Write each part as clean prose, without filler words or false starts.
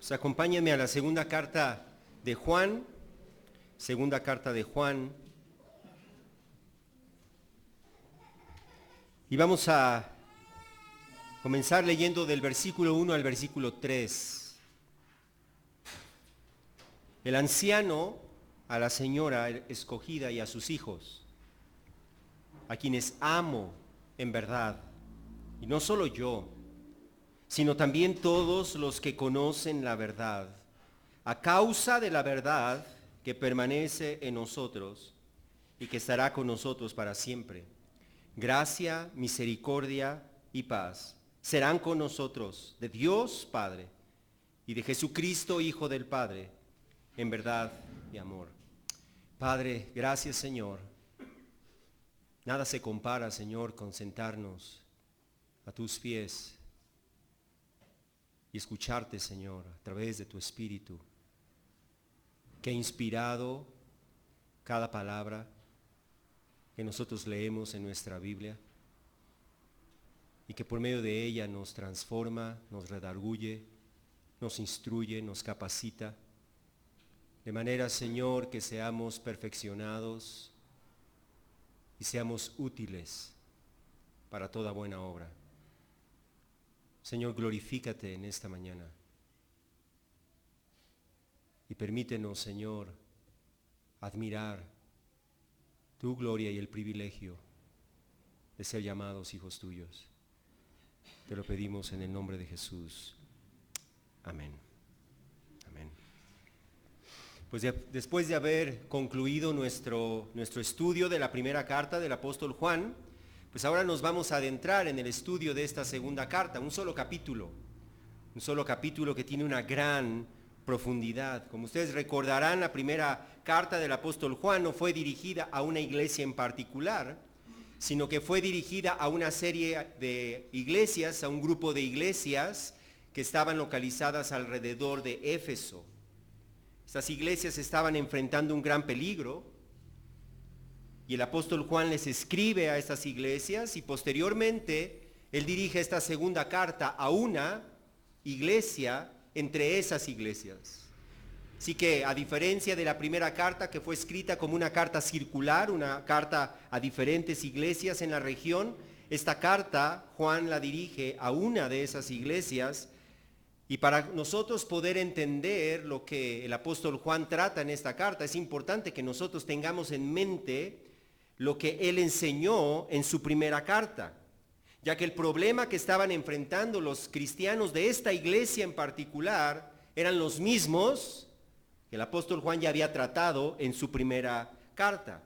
Pues acompáñenme a la segunda carta de Juan, y vamos a comenzar leyendo del versículo 1 al versículo 3. El anciano a la señora escogida y a sus hijos, a quienes amo en verdad, y no solo yo, sino también todos los que conocen la verdad, a causa de la verdad que permanece en nosotros y que estará con nosotros para siempre. Gracia, misericordia y paz serán con nosotros, de Dios Padre y de Jesucristo, Hijo del Padre, en verdad y amor. Padre, gracias, Señor. Nada se compara, Señor, con sentarnos a tus pies y escucharte, Señor, a través de tu Espíritu, que ha inspirado cada palabra que nosotros leemos en nuestra Biblia y que por medio de ella nos transforma, nos redarguye, nos instruye, nos capacita, de manera, Señor, que seamos perfeccionados y seamos útiles para toda buena obra. Señor, glorifícate en esta mañana y permítenos, Señor, admirar tu gloria y el privilegio de ser llamados hijos tuyos. Te lo pedimos en el nombre de Jesús. Amén. Amén. Pues después de haber concluido nuestro estudio de la primera carta del apóstol Juan, pues ahora nos vamos a adentrar en el estudio de esta segunda carta, un solo capítulo que tiene una gran profundidad. Como ustedes recordarán, la primera carta del apóstol Juan no fue dirigida a una iglesia en particular, sino que fue dirigida a una serie de iglesias, a un grupo de iglesias que estaban localizadas alrededor de Éfeso. Estas iglesias estaban enfrentando un gran peligro, y el apóstol Juan les escribe a estas iglesias y posteriormente él dirige esta segunda carta a una iglesia entre esas iglesias. Así que a diferencia de la primera carta, que fue escrita como una carta circular, una carta a diferentes iglesias en la región, esta carta Juan la dirige a una de esas iglesias. Y para nosotros poder entender lo que el apóstol Juan trata en esta carta, es importante que nosotros tengamos en mente lo que él enseñó en su primera carta, ya que el problema que estaban enfrentando los cristianos de esta iglesia en particular eran los mismos que el apóstol Juan ya había tratado en su primera carta.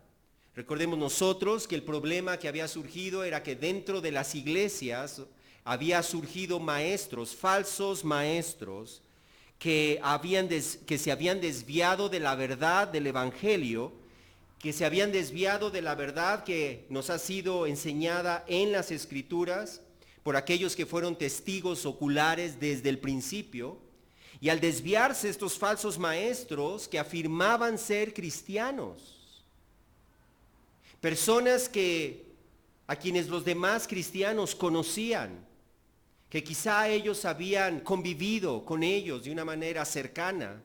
Recordemos nosotros que el problema que había surgido era que dentro de las iglesias había surgido maestros, falsos maestros, que se habían desviado de la verdad del evangelio, que se habían desviado de la verdad que nos ha sido enseñada en las Escrituras por aquellos que fueron testigos oculares desde el principio. Y al desviarse estos falsos maestros que afirmaban ser cristianos, personas a quienes los demás cristianos conocían, que quizá ellos habían convivido con ellos de una manera cercana,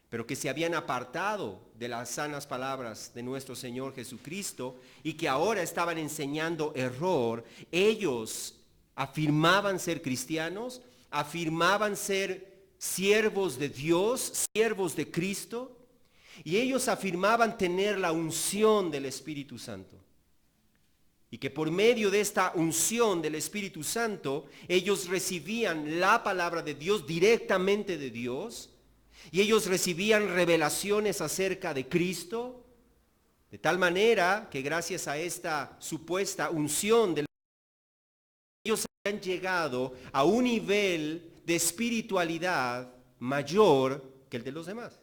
pero que se habían apartado de las sanas palabras de nuestro Señor Jesucristo y que ahora estaban enseñando error. Ellos afirmaban ser cristianos, afirmaban ser siervos de Dios, siervos de Cristo, y ellos afirmaban tener la unción del Espíritu Santo. Y que por medio de esta unción del Espíritu Santo, ellos recibían la palabra de Dios directamente de Dios, y ellos recibían revelaciones acerca de Cristo, de tal manera que gracias a esta supuesta unción ellos habían llegado a un nivel de espiritualidad mayor que el de los demás.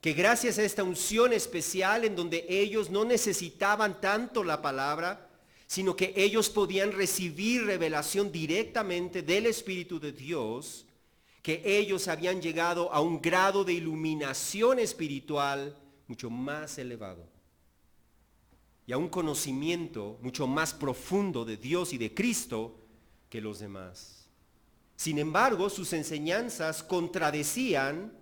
Que gracias a esta unción especial en donde ellos no necesitaban tanto la palabra, sino que ellos podían recibir revelación directamente del Espíritu de Dios, que ellos habían llegado a un grado de iluminación espiritual mucho más elevado y a un conocimiento mucho más profundo de Dios y de Cristo que los demás. Sin embargo, sus enseñanzas contradecían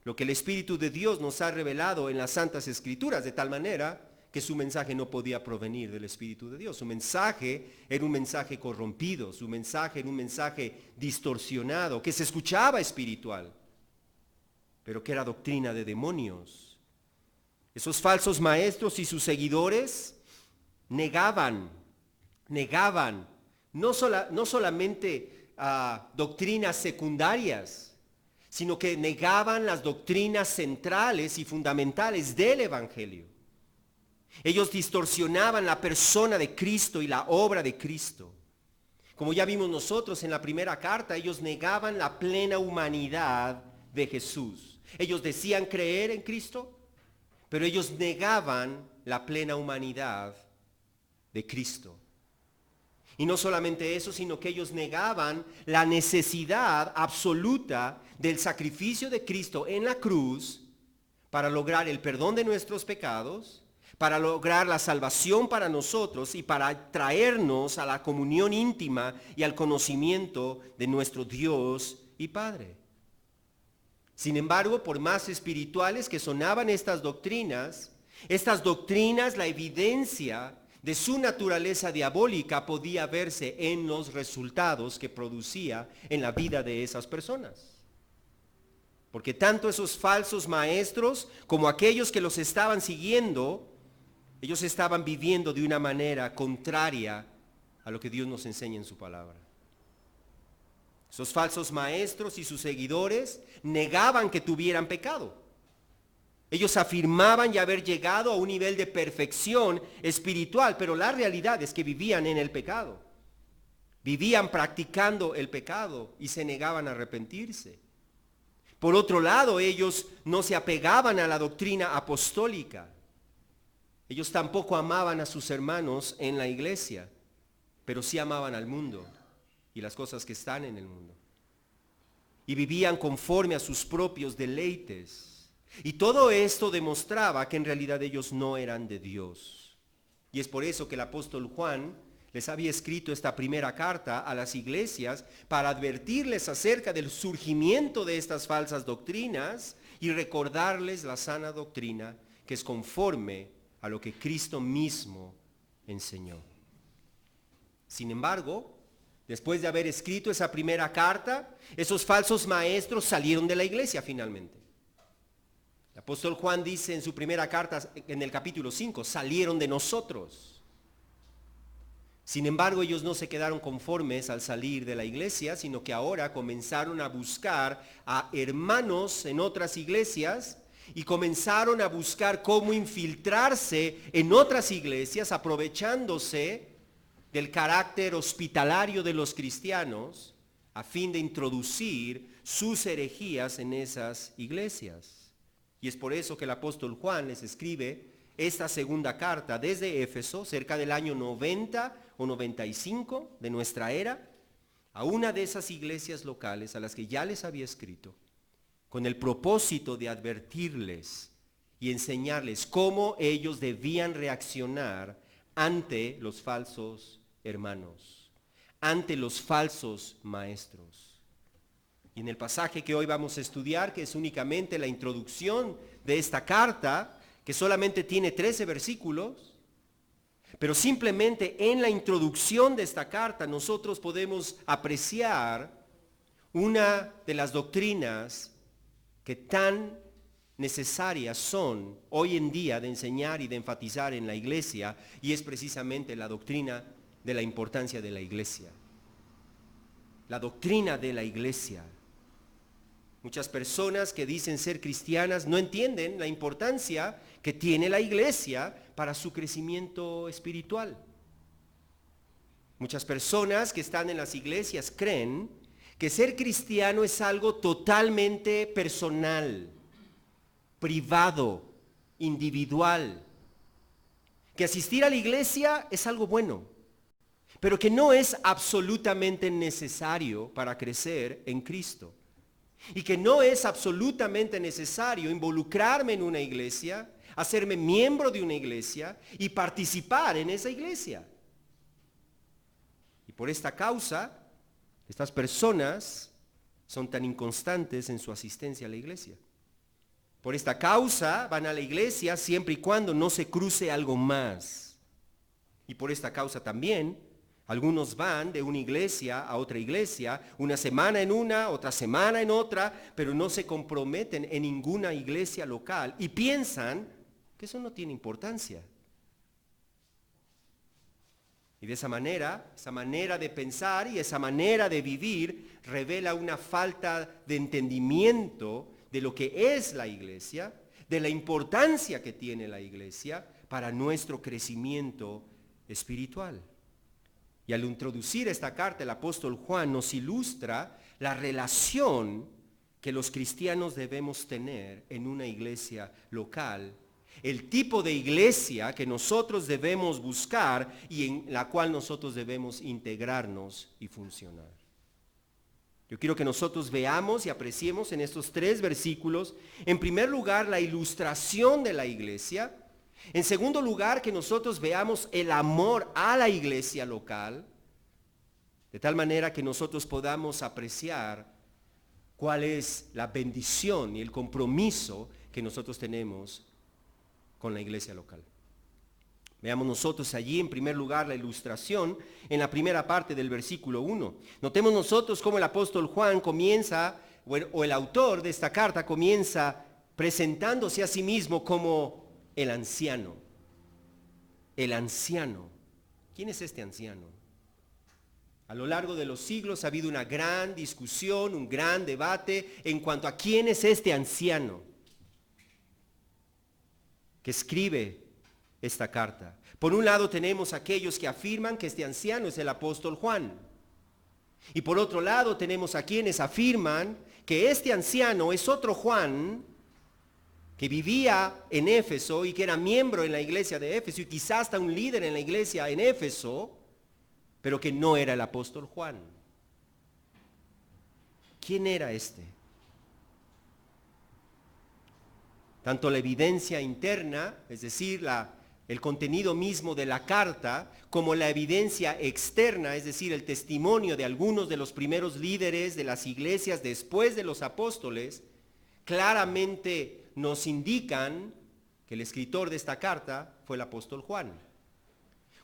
lo que el Espíritu de Dios nos ha revelado en las Santas Escrituras, de tal manera que su mensaje no podía provenir del Espíritu de Dios. Su mensaje era un mensaje corrompido, su mensaje era un mensaje distorsionado, que se escuchaba espiritual, pero que era doctrina de demonios. Esos falsos maestros y sus seguidores negaban no solamente doctrinas secundarias, sino que negaban las doctrinas centrales y fundamentales del Evangelio. Ellos distorsionaban la persona de Cristo y la obra de Cristo. Como ya vimos nosotros en la primera carta, ellos negaban la plena humanidad de Jesús. Ellos decían creer en Cristo, pero ellos negaban la plena humanidad de Cristo. Y no solamente eso, sino que ellos negaban la necesidad absoluta del sacrificio de Cristo en la cruz para lograr el perdón de nuestros pecados, para lograr la salvación para nosotros y para traernos a la comunión íntima y al conocimiento de nuestro Dios y Padre. Sin embargo, por más espirituales que sonaban estas doctrinas, la evidencia de su naturaleza diabólica podía verse en los resultados que producía en la vida de esas personas. Porque tanto esos falsos maestros como aquellos que los estaban siguiendo, ellos estaban viviendo de una manera contraria a lo que Dios nos enseña en su palabra. Esos falsos maestros y sus seguidores negaban que tuvieran pecado. Ellos afirmaban ya haber llegado a un nivel de perfección espiritual, pero la realidad es que vivían en el pecado. Vivían practicando el pecado y se negaban a arrepentirse. Por otro lado, ellos no se apegaban a la doctrina apostólica. Ellos tampoco amaban a sus hermanos en la iglesia, pero sí amaban al mundo y las cosas que están en el mundo. Y vivían conforme a sus propios deleites. Y todo esto demostraba que en realidad ellos no eran de Dios. Y es por eso que el apóstol Juan les había escrito esta primera carta a las iglesias para advertirles acerca del surgimiento de estas falsas doctrinas y recordarles la sana doctrina que es conforme a lo que Cristo mismo enseñó. Sin embargo, después de haber escrito esa primera carta, esos falsos maestros salieron de la iglesia finalmente. El apóstol Juan dice en su primera carta, en el capítulo 5, salieron de nosotros. Sin embargo, ellos no se quedaron conformes al salir de la iglesia, sino que ahora comenzaron a buscar a hermanos en otras iglesias y comenzaron a buscar cómo infiltrarse en otras iglesias, aprovechándose del carácter hospitalario de los cristianos a fin de introducir sus herejías en esas iglesias. Y es por eso que el apóstol Juan les escribe esta segunda carta desde Éfeso, cerca del año 90 o 95 de nuestra era, a una de esas iglesias locales a las que ya les había escrito, con el propósito de advertirles y enseñarles cómo ellos debían reaccionar ante los falsos hermanos, ante los falsos maestros. Y en el pasaje que hoy vamos a estudiar, que es únicamente la introducción de esta carta, que solamente tiene 13 versículos, pero simplemente en la introducción de esta carta nosotros podemos apreciar una de las doctrinas que tan necesarias son hoy en día de enseñar y de enfatizar en la iglesia, y es precisamente la doctrina de la importancia de la iglesia. La doctrina de la iglesia. Muchas personas que dicen ser cristianas no entienden la importancia que tiene la iglesia para su crecimiento espiritual. Muchas personas que están en las iglesias creen que ser cristiano es algo totalmente personal, privado, individual. Que asistir a la iglesia es algo bueno, pero que no es absolutamente necesario para crecer en Cristo. Y que no es absolutamente necesario involucrarme en una iglesia, hacerme miembro de una iglesia y participar en esa iglesia. Y por esta causa, Estas personas son tan inconstantes en su asistencia a la iglesia. Por esta causa van a la iglesia siempre y cuando no se cruce algo más. Y por esta causa también, algunos van de una iglesia a otra iglesia, una semana en una, otra semana en otra, pero no se comprometen en ninguna iglesia local y piensan que eso no tiene importancia. Y de esa manera de pensar y esa manera de vivir revela una falta de entendimiento de lo que es la iglesia, de la importancia que tiene la iglesia para nuestro crecimiento espiritual. Y al introducir esta carta, el apóstol Juan nos ilustra la relación que los cristianos debemos tener en una iglesia local, el tipo de iglesia que nosotros debemos buscar y en la cual nosotros debemos integrarnos y funcionar. Yo quiero que nosotros veamos y apreciemos en estos 3 versículos, en primer lugar, la ilustración de la iglesia. En segundo lugar, que nosotros veamos el amor a la iglesia local, de tal manera que nosotros podamos apreciar cuál es la bendición y el compromiso que nosotros tenemos con la iglesia local. Veamos nosotros allí en primer lugar la ilustración en la primera parte del versículo 1. Notemos nosotros cómo el apóstol Juan comienza, o el autor de esta carta comienza presentándose a sí mismo como el anciano. El anciano. ¿Quién es este anciano? A lo largo de los siglos ha habido una gran discusión, un gran debate en cuanto a quién es este anciano que escribe esta carta. Por un lado tenemos aquellos que afirman que este anciano es el apóstol Juan. Y por otro lado tenemos a quienes afirman que este anciano es otro Juan que vivía en Éfeso y que era miembro en la iglesia de Éfeso y quizás hasta un líder en la iglesia en Éfeso, pero que no era el apóstol Juan. ¿Quién era este? Tanto la evidencia interna, es decir, el contenido mismo de la carta, como la evidencia externa, es decir, el testimonio de algunos de los primeros líderes de las iglesias después de los apóstoles, claramente nos indican que el escritor de esta carta fue el apóstol Juan.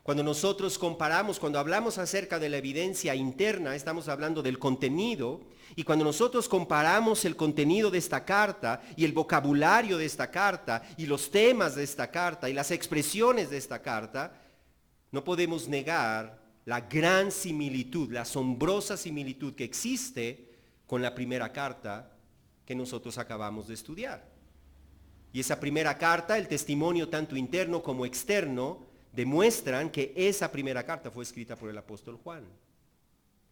Cuando nosotros comparamos, cuando hablamos acerca de la evidencia interna, estamos hablando del contenido, y cuando nosotros comparamos el contenido de esta carta y el vocabulario de esta carta y los temas de esta carta y las expresiones de esta carta, no podemos negar la gran similitud, la asombrosa similitud que existe con la primera carta que nosotros acabamos de estudiar. Y esa primera carta, el testimonio tanto interno como externo, demuestran que esa primera carta fue escrita por el apóstol Juan.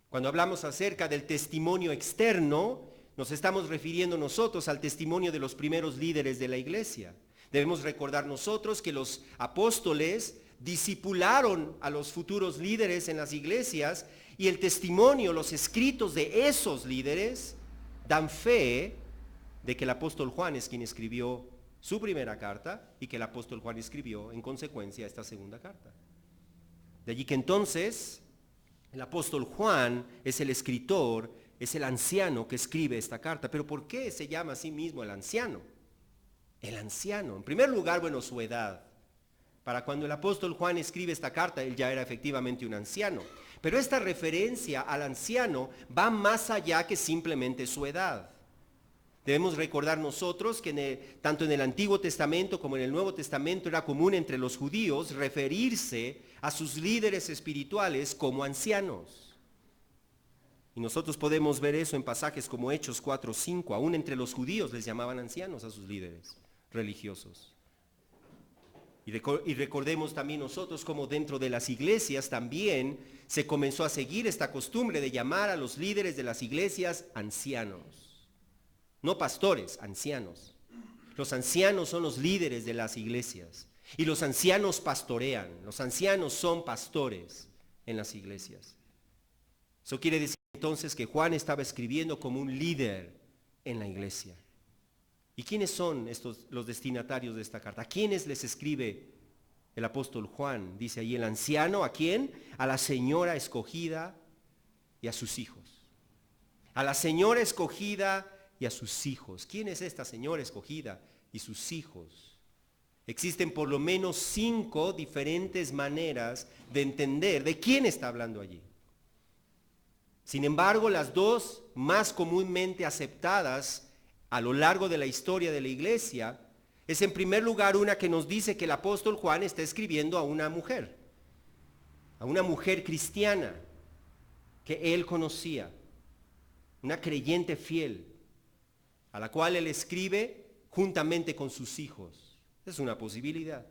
Cuando hablamos acerca del testimonio externo, nos estamos refiriendo nosotros al testimonio de los primeros líderes de la iglesia. Debemos recordar nosotros que los apóstoles discipularon a los futuros líderes en las iglesias y el testimonio, los escritos de esos líderes dan fe de que el apóstol Juan es quien escribió su primera carta y que el apóstol Juan escribió en consecuencia esta segunda carta. De allí que entonces el apóstol Juan es el escritor, es el anciano que escribe esta carta. Pero ¿por qué se llama a sí mismo el anciano? El anciano, en primer lugar, su edad. Para cuando el apóstol Juan escribe esta carta, él ya era efectivamente un anciano. Pero esta referencia al anciano va más allá que simplemente su edad. Debemos recordar nosotros que tanto en el Antiguo Testamento como en el Nuevo Testamento era común entre los judíos referirse a sus líderes espirituales como ancianos. Y nosotros podemos ver eso en pasajes como Hechos 4:5. Aún entre los judíos les llamaban ancianos a sus líderes religiosos. Y recordemos también nosotros cómo dentro de las iglesias también se comenzó a seguir esta costumbre de llamar a los líderes de las iglesias ancianos. No pastores, ancianos. Los ancianos son los líderes de las iglesias. Y los ancianos pastorean. Los ancianos son pastores en las iglesias. Eso quiere decir entonces que Juan estaba escribiendo como un líder en la iglesia. ¿Y quiénes son los destinatarios de esta carta? ¿A quiénes les escribe el apóstol Juan? Dice ahí el anciano, ¿a quién? A la señora escogida y a sus hijos. a la señora escogida y a sus hijos. ¿Quién es esta señora escogida y sus hijos? Existen por lo menos 5 diferentes maneras de entender de quién está hablando allí. Sin embargo, las 2 más comúnmente aceptadas a lo largo de la historia de la iglesia es, en primer lugar, una que nos dice que el apóstol Juan está escribiendo a una mujer cristiana que él conocía, una creyente fiel, a la cual él escribe juntamente con sus hijos. Es una posibilidad.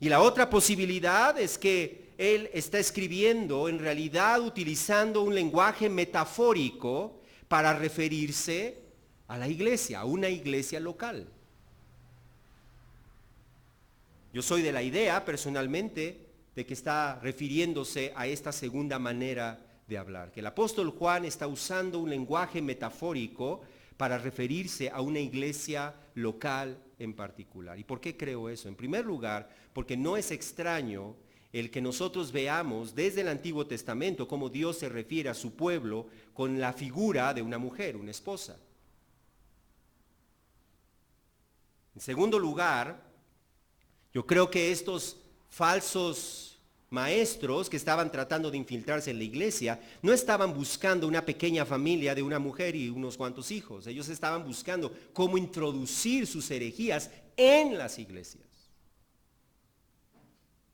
Y la otra posibilidad es que él está escribiendo en realidad utilizando un lenguaje metafórico para referirse a la iglesia, a una iglesia local. Yo soy de la idea, personalmente, de que está refiriéndose a esta segunda manera de hablar, que el apóstol Juan está usando un lenguaje metafórico para referirse a una iglesia local en particular. ¿Y por qué creo eso? En primer lugar, porque no es extraño el que nosotros veamos desde el Antiguo Testamento cómo Dios se refiere a su pueblo con la figura de una mujer, una esposa. En segundo lugar, yo creo que estos falsos maestros que estaban tratando de infiltrarse en la iglesia no estaban buscando una pequeña familia de una mujer y unos cuantos hijos. Ellos estaban buscando cómo introducir sus herejías en las iglesias.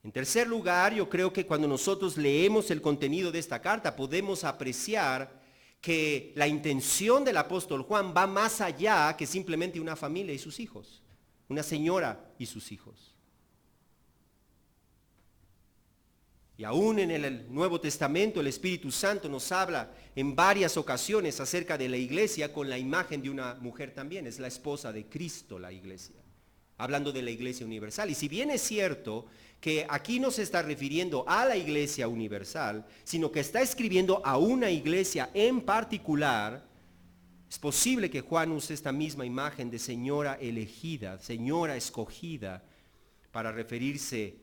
En tercer lugar, yo creo que cuando nosotros leemos el contenido de esta carta podemos apreciar que la intención del apóstol Juan va más allá que simplemente una familia y sus hijos, una señora y sus hijos. Y aún en el Nuevo Testamento el Espíritu Santo nos habla en varias ocasiones acerca de la iglesia con la imagen de una mujer también. Es la esposa de Cristo la iglesia, hablando de la iglesia universal. Y si bien es cierto que aquí no se está refiriendo a la iglesia universal, sino que está escribiendo a una iglesia en particular, es posible que Juan use esta misma imagen de señora elegida, señora escogida, para referirse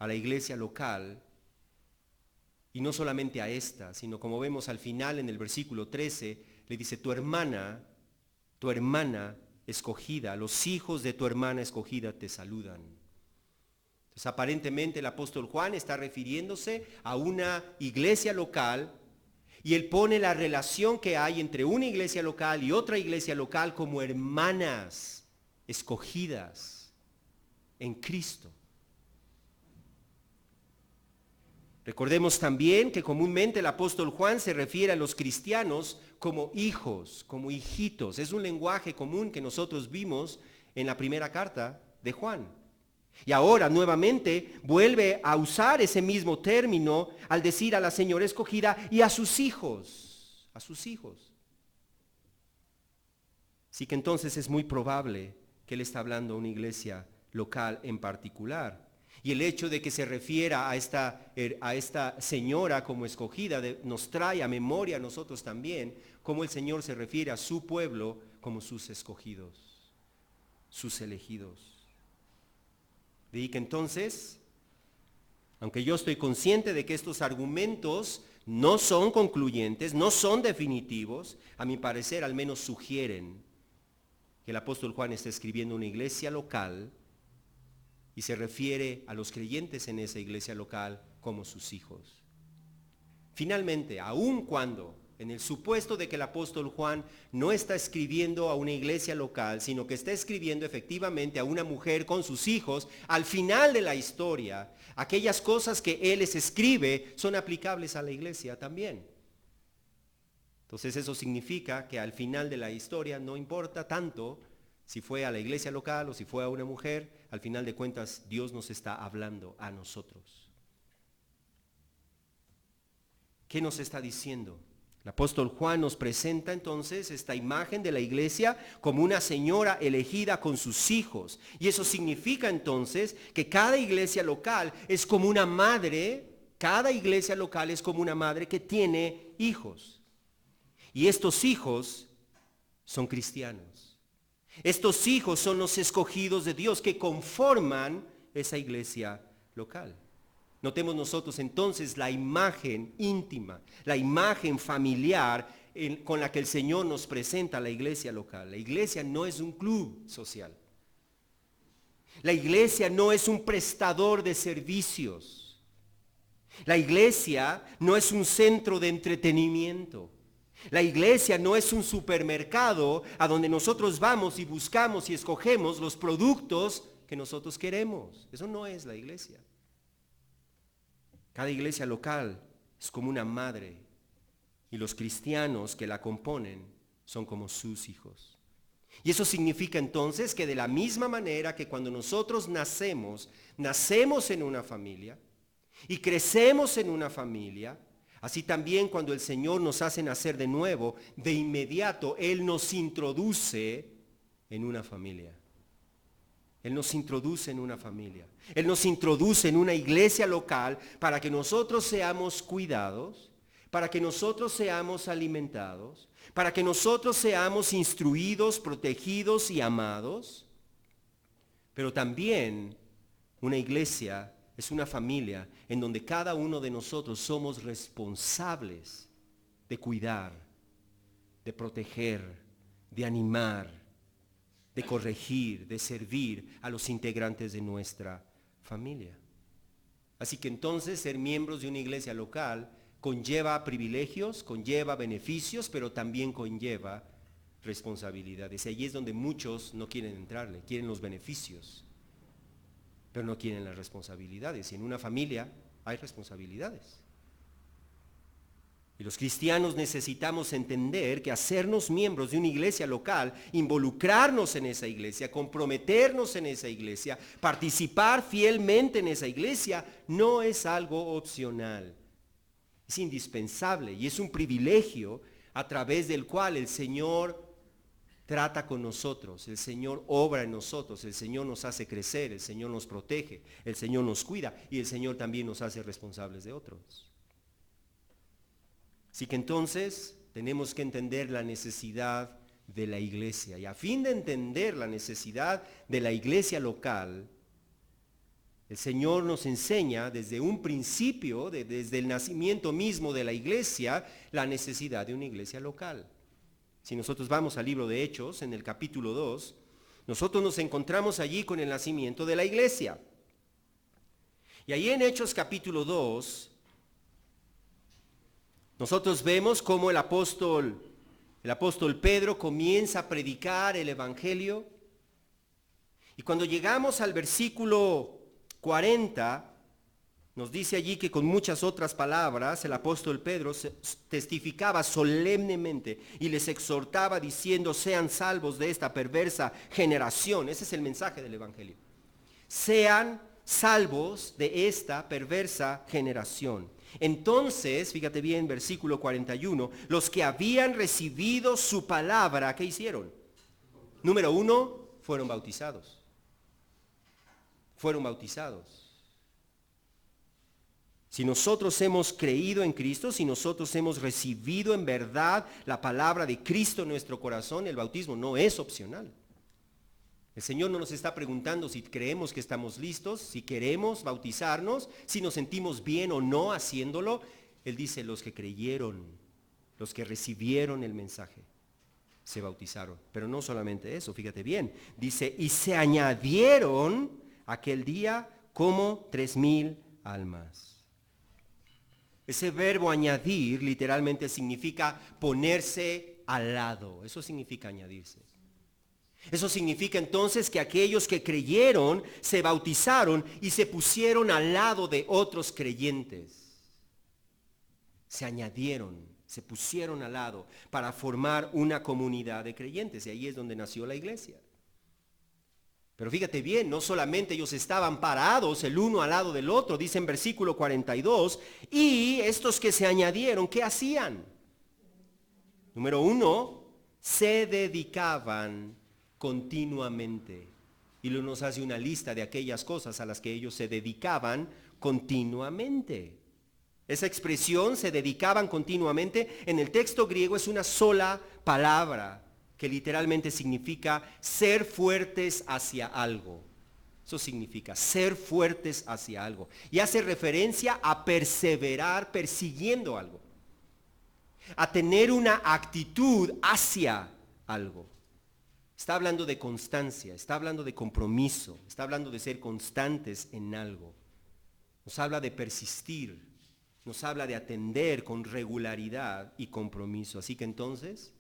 a la iglesia local. Y no solamente a esta, sino como vemos al final en el versículo 13, le dice, tu hermana escogida, los hijos de tu hermana escogida te saludan. Entonces aparentemente el apóstol Juan está refiriéndose a una iglesia local y él pone la relación que hay entre una iglesia local y otra iglesia local como hermanas escogidas en Cristo. Recordemos también que comúnmente el apóstol Juan se refiere a los cristianos como hijos, como hijitos. Es un lenguaje común que nosotros vimos en la primera carta de Juan. Y ahora nuevamente vuelve a usar ese mismo término al decir a la señora escogida y a sus hijos, Así que entonces es muy probable que él está hablando a una iglesia local en particular. Y el hecho de que se refiera a esta señora como escogida nos trae a memoria a nosotros también cómo el Señor se refiere a su pueblo como sus escogidos, sus elegidos. De ahí que entonces, aunque yo estoy consciente de que estos argumentos no son concluyentes, no son definitivos, a mi parecer al menos sugieren que el apóstol Juan está escribiendo una iglesia local y se refiere a los creyentes en esa iglesia local como sus hijos. Finalmente, aun cuando, en el supuesto de que el apóstol Juan no está escribiendo a una iglesia local, sino que está escribiendo efectivamente a una mujer con sus hijos, al final de la historia, aquellas cosas que él les escribe son aplicables a la iglesia también. Entonces eso significa que al final de la historia no importa tanto si fue a la iglesia local o si fue a una mujer, al final de cuentas Dios nos está hablando a nosotros. ¿Qué nos está diciendo? El apóstol Juan nos presenta entonces esta imagen de la iglesia como una señora elegida con sus hijos. Y eso significa entonces que cada iglesia local es como una madre, que tiene hijos. Y estos hijos son cristianos. Estos hijos son los escogidos de Dios que conforman esa iglesia local. Notemos nosotros entonces la imagen íntima, la imagen familiar con la que el Señor nos presenta a la iglesia local. La iglesia no es un club social. La iglesia no es un prestador de servicios. La iglesia no es un centro de entretenimiento. La iglesia no es un supermercado a donde nosotros vamos y buscamos y escogemos los productos que nosotros queremos. Eso no es la iglesia. Cada iglesia local es como una madre y los cristianos que la componen son como sus hijos. Y eso significa entonces que de la misma manera que cuando nosotros nacemos en una familia y crecemos en una familia, así también cuando el Señor nos hace nacer de nuevo, de inmediato Él nos introduce en una familia. Él nos introduce en una familia. Él nos introduce en una iglesia local para que nosotros seamos cuidados, para que nosotros seamos alimentados, para que nosotros seamos instruidos, protegidos y amados. Pero también una iglesia es una familia en donde cada uno de nosotros somos responsables de cuidar, de proteger, de animar, de corregir, de servir a los integrantes de nuestra familia. Así que entonces ser miembros de una iglesia local conlleva privilegios, conlleva beneficios, pero también conlleva responsabilidades. Y allí es donde muchos no quieren entrarle, quieren los beneficios, pero no quieren las responsabilidades. Y en una familia hay responsabilidades. Y los cristianos necesitamos entender que hacernos miembros de una iglesia local, involucrarnos en esa iglesia, comprometernos en esa iglesia, participar fielmente en esa iglesia, no es algo opcional. Es indispensable y es un privilegio a través del cual el Señor trata con nosotros, el Señor obra en nosotros, el Señor nos hace crecer, el Señor nos protege, el Señor nos cuida y el Señor también nos hace responsables de otros. Así que entonces tenemos que entender la necesidad de la iglesia. Y a fin de entender la necesidad de la iglesia local, el Señor nos enseña desde un principio, desde el nacimiento mismo de la iglesia, la necesidad de una iglesia local. Si nosotros vamos al libro de Hechos, en el capítulo 2, nosotros nos encontramos allí con el nacimiento de la iglesia. Y ahí en Hechos capítulo 2, nosotros vemos cómo el apóstol Pedro comienza a predicar el evangelio. Y cuando llegamos al versículo 40, nos dice allí que con muchas otras palabras el apóstol Pedro testificaba solemnemente y les exhortaba diciendo: sean salvos de esta perversa generación. Ese es el mensaje del evangelio. Sean salvos de esta perversa generación. Entonces, fíjate bien, versículo 41, los que habían recibido su palabra, ¿qué hicieron? Número 1, fueron bautizados. Fueron bautizados. Si nosotros hemos creído en Cristo, si nosotros hemos recibido en verdad la palabra de Cristo en nuestro corazón, el bautismo no es opcional. El Señor no nos está preguntando si creemos que estamos listos, si queremos bautizarnos, si nos sentimos bien o no haciéndolo. Él dice: los que creyeron, los que recibieron el mensaje, se bautizaron. Pero no solamente eso, fíjate bien. Dice: y se añadieron aquel día como 3,000 almas. Ese verbo añadir literalmente significa ponerse al lado. Eso significa añadirse. Eso significa entonces que aquellos que creyeron se bautizaron y se pusieron al lado de otros creyentes. Se añadieron, se pusieron al lado para formar una comunidad de creyentes. Y ahí es donde nació la iglesia. Pero fíjate bien, no solamente ellos estaban parados el uno al lado del otro, dice en versículo 42, y estos que se añadieron, ¿qué hacían? Número 1, se dedicaban continuamente. Y luego nos hace una lista de aquellas cosas a las que ellos se dedicaban continuamente. Esa expresión, se dedicaban continuamente, en el texto griego es una sola palabra que literalmente significa ser fuertes hacia algo. Eso significa ser fuertes hacia algo. Y hace referencia a perseverar persiguiendo algo. a tener una actitud hacia algo. Está hablando de constancia, está hablando de compromiso, está hablando de ser constantes en algo. Nos habla de persistir, nos habla de atender con regularidad y compromiso. Así que entonces,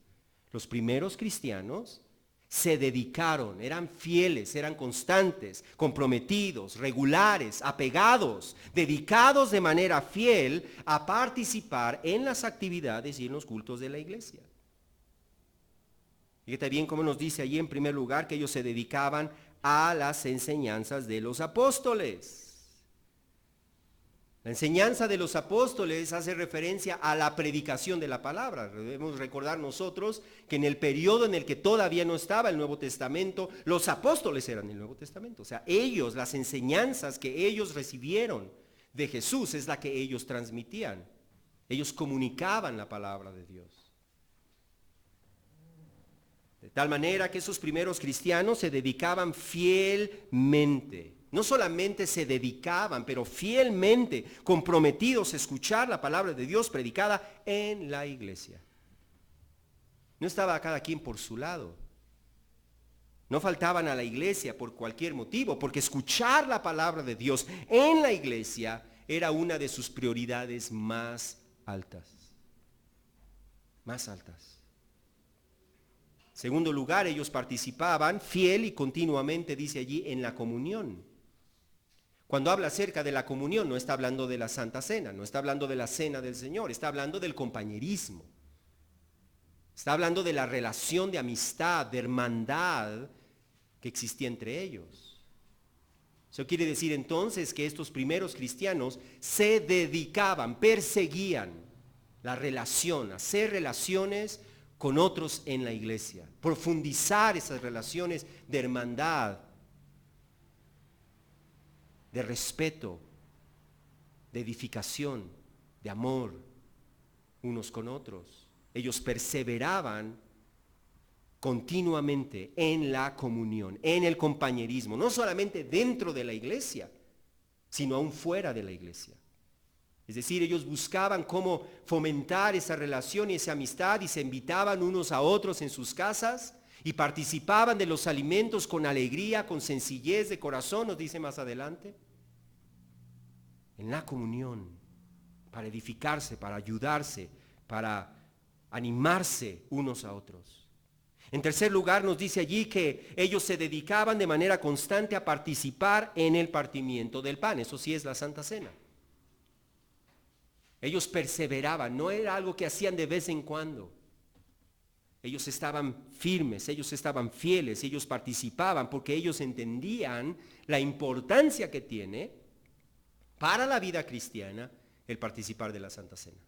los primeros cristianos se dedicaron, eran fieles, eran constantes, comprometidos, regulares, apegados, dedicados de manera fiel a participar en las actividades y en los cultos de la iglesia. Fíjate bien cómo nos dice allí en primer lugar que ellos se dedicaban a las enseñanzas de los apóstoles. La enseñanza de los apóstoles hace referencia a la predicación de la palabra. Debemos recordar nosotros que en el periodo en el que todavía no estaba el Nuevo Testamento, los apóstoles eran el Nuevo Testamento. O sea, ellos, las enseñanzas que ellos recibieron de Jesús es la que ellos transmitían. Ellos comunicaban la palabra de Dios. De tal manera que esos primeros cristianos se dedicaban fielmente. No solamente se dedicaban, pero fielmente comprometidos a escuchar la palabra de Dios predicada en la iglesia. No estaba cada quien por su lado. No faltaban a la iglesia por cualquier motivo, porque escuchar la palabra de Dios en la iglesia era una de sus prioridades más altas. Más altas. En segundo lugar, ellos participaban fiel y continuamente, dice allí, en la comunión. Cuando habla acerca de la comunión, no está hablando de la Santa Cena, no está hablando de la Cena del Señor, está hablando del compañerismo. Está hablando de la relación de amistad, de hermandad que existía entre ellos. Eso quiere decir entonces que estos primeros cristianos se dedicaban, perseguían la relación, hacer relaciones con otros en la iglesia, profundizar esas relaciones de hermandad, de respeto, de edificación, de amor unos con otros. Ellos perseveraban continuamente en la comunión, en el compañerismo, no solamente dentro de la iglesia, sino aún fuera de la iglesia. Es decir, ellos buscaban cómo fomentar esa relación y esa amistad y se invitaban unos a otros en sus casas y participaban de los alimentos con alegría, con sencillez de corazón, nos dice más adelante. En la comunión, para edificarse, para ayudarse, para animarse unos a otros. En tercer lugar, nos dice allí que ellos se dedicaban de manera constante a participar en el partimiento del pan. Eso sí es la Santa Cena. Ellos perseveraban, no era algo que hacían de vez en cuando. Ellos estaban firmes, ellos estaban fieles, ellos participaban porque ellos entendían la importancia que tiene para la vida cristiana el participar de la Santa Cena.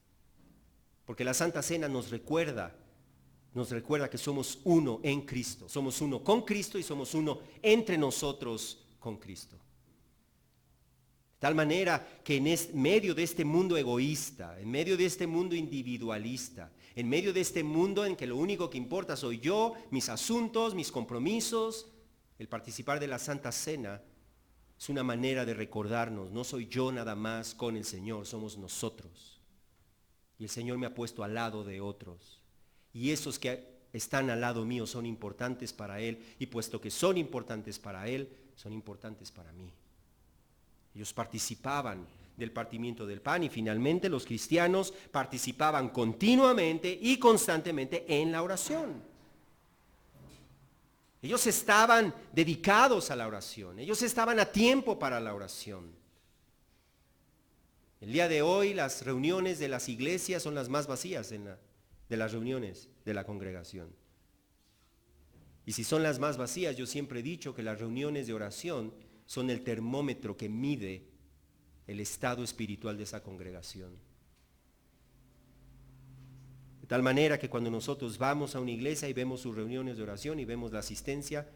Porque la Santa Cena nos recuerda que somos uno en Cristo, somos uno con Cristo y somos uno entre nosotros con Cristo. De tal manera que en medio de este mundo egoísta, en medio de este mundo individualista, en medio de este mundo en que lo único que importa soy yo, mis asuntos, mis compromisos, el participar de la Santa Cena es una manera de recordarnos, no soy yo nada más con el Señor, somos nosotros. Y el Señor me ha puesto al lado de otros. Y esos que están al lado mío son importantes para Él, y puesto que son importantes para Él, son importantes para mí. Ellos participaban del partimiento del pan y finalmente los cristianos participaban continuamente y constantemente en la oración. Ellos estaban dedicados a la oración, ellos estaban a tiempo para la oración. El día de hoy las reuniones de las iglesias son las más vacías de las reuniones de la congregación. Y si son las más vacías, yo siempre he dicho que las reuniones de oración son el termómetro que mide el estado espiritual de esa congregación. De tal manera que cuando nosotros vamos a una iglesia y vemos sus reuniones de oración y vemos la asistencia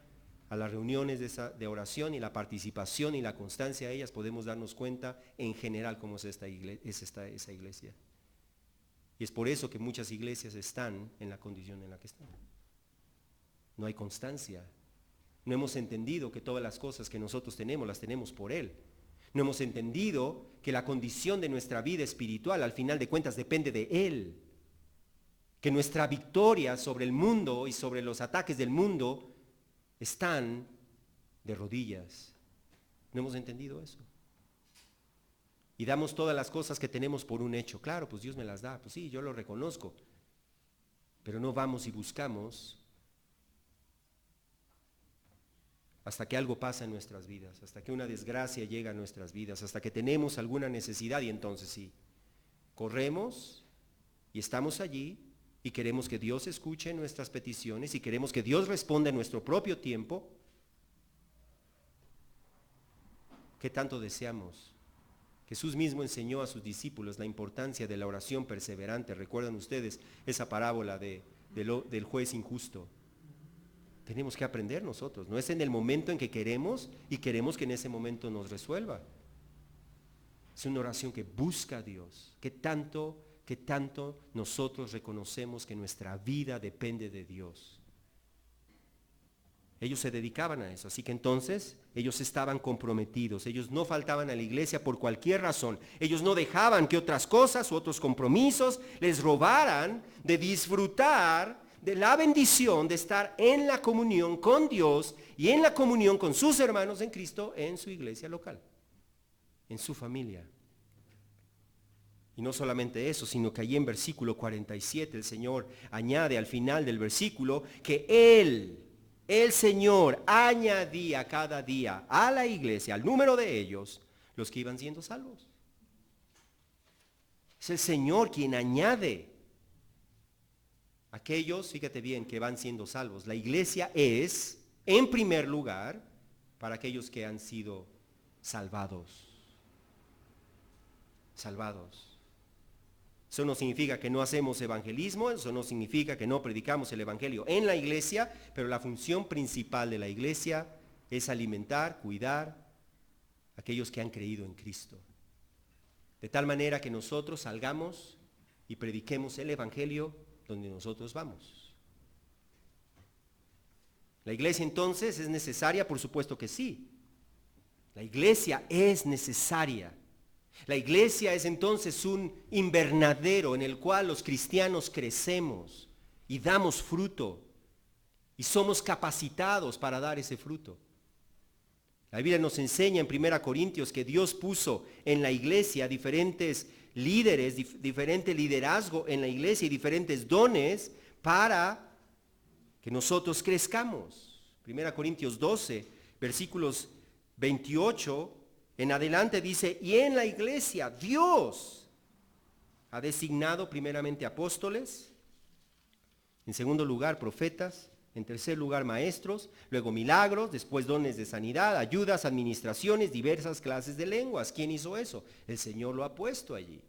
a las reuniones de oración y la participación y la constancia a ellas, podemos darnos cuenta en general cómo es esa iglesia. Y es por eso que muchas iglesias están en la condición en la que están. No hay constancia. No hemos entendido que todas las cosas que nosotros tenemos, las tenemos por Él. No hemos entendido que la condición de nuestra vida espiritual, al final de cuentas, depende de Él. que nuestra victoria sobre el mundo y sobre los ataques del mundo están de rodillas. ¿No hemos entendido eso? Y damos todas las cosas que tenemos por un hecho. Claro, pues Dios me las da. Pues sí, yo lo reconozco. Pero no vamos y buscamos hasta que algo pasa en nuestras vidas, hasta que una desgracia llega a nuestras vidas, hasta que tenemos alguna necesidad, y entonces sí, corremos y estamos allí y queremos que Dios escuche nuestras peticiones y queremos que Dios responda en nuestro propio tiempo. ¿Qué tanto deseamos? Jesús mismo enseñó a sus discípulos la importancia de la oración perseverante. ¿Recuerdan ustedes esa parábola del juez injusto? Tenemos que aprender nosotros. No es en el momento en que queremos y queremos que en ese momento nos resuelva. Es una oración que busca a Dios. ¿Qué tanto nosotros reconocemos que nuestra vida depende de Dios? Ellos se dedicaban a eso, así que entonces ellos estaban comprometidos, ellos no faltaban a la iglesia por cualquier razón, ellos no dejaban que otras cosas u otros compromisos les robaran de disfrutar de la bendición de estar en la comunión con Dios y en la comunión con sus hermanos en Cristo en su iglesia local, en su familia. Y no solamente eso, sino que allí en versículo 47 el Señor añade al final del versículo que el Señor añadía cada día a la iglesia, al número de ellos, los que iban siendo salvos. Es el Señor quien añade aquellos, fíjate bien, que van siendo salvos. La iglesia es, en primer lugar, para aquellos que han sido salvados. Salvados. Eso no significa que no hacemos evangelismo, eso no significa que no predicamos el evangelio en la iglesia, pero la función principal de la iglesia es alimentar, cuidar a aquellos que han creído en Cristo. De tal manera que nosotros salgamos y prediquemos el evangelio donde nosotros vamos. ¿La iglesia entonces es necesaria? Por supuesto que sí. La iglesia es necesaria. La iglesia es entonces un invernadero en el cual los cristianos crecemos y damos fruto y somos capacitados para dar ese fruto. La Biblia nos enseña en 1 Corintios que Dios puso en la iglesia diferentes líderes, diferente liderazgo en la iglesia y diferentes dones para que nosotros crezcamos. 1 Corintios 12, versículos 28 en adelante dice, y en la iglesia Dios ha designado primeramente apóstoles, en segundo lugar profetas, en tercer lugar maestros, luego milagros, después dones de sanidad, ayudas, administraciones, diversas clases de lenguas. ¿Quién hizo eso? El Señor lo ha puesto allí.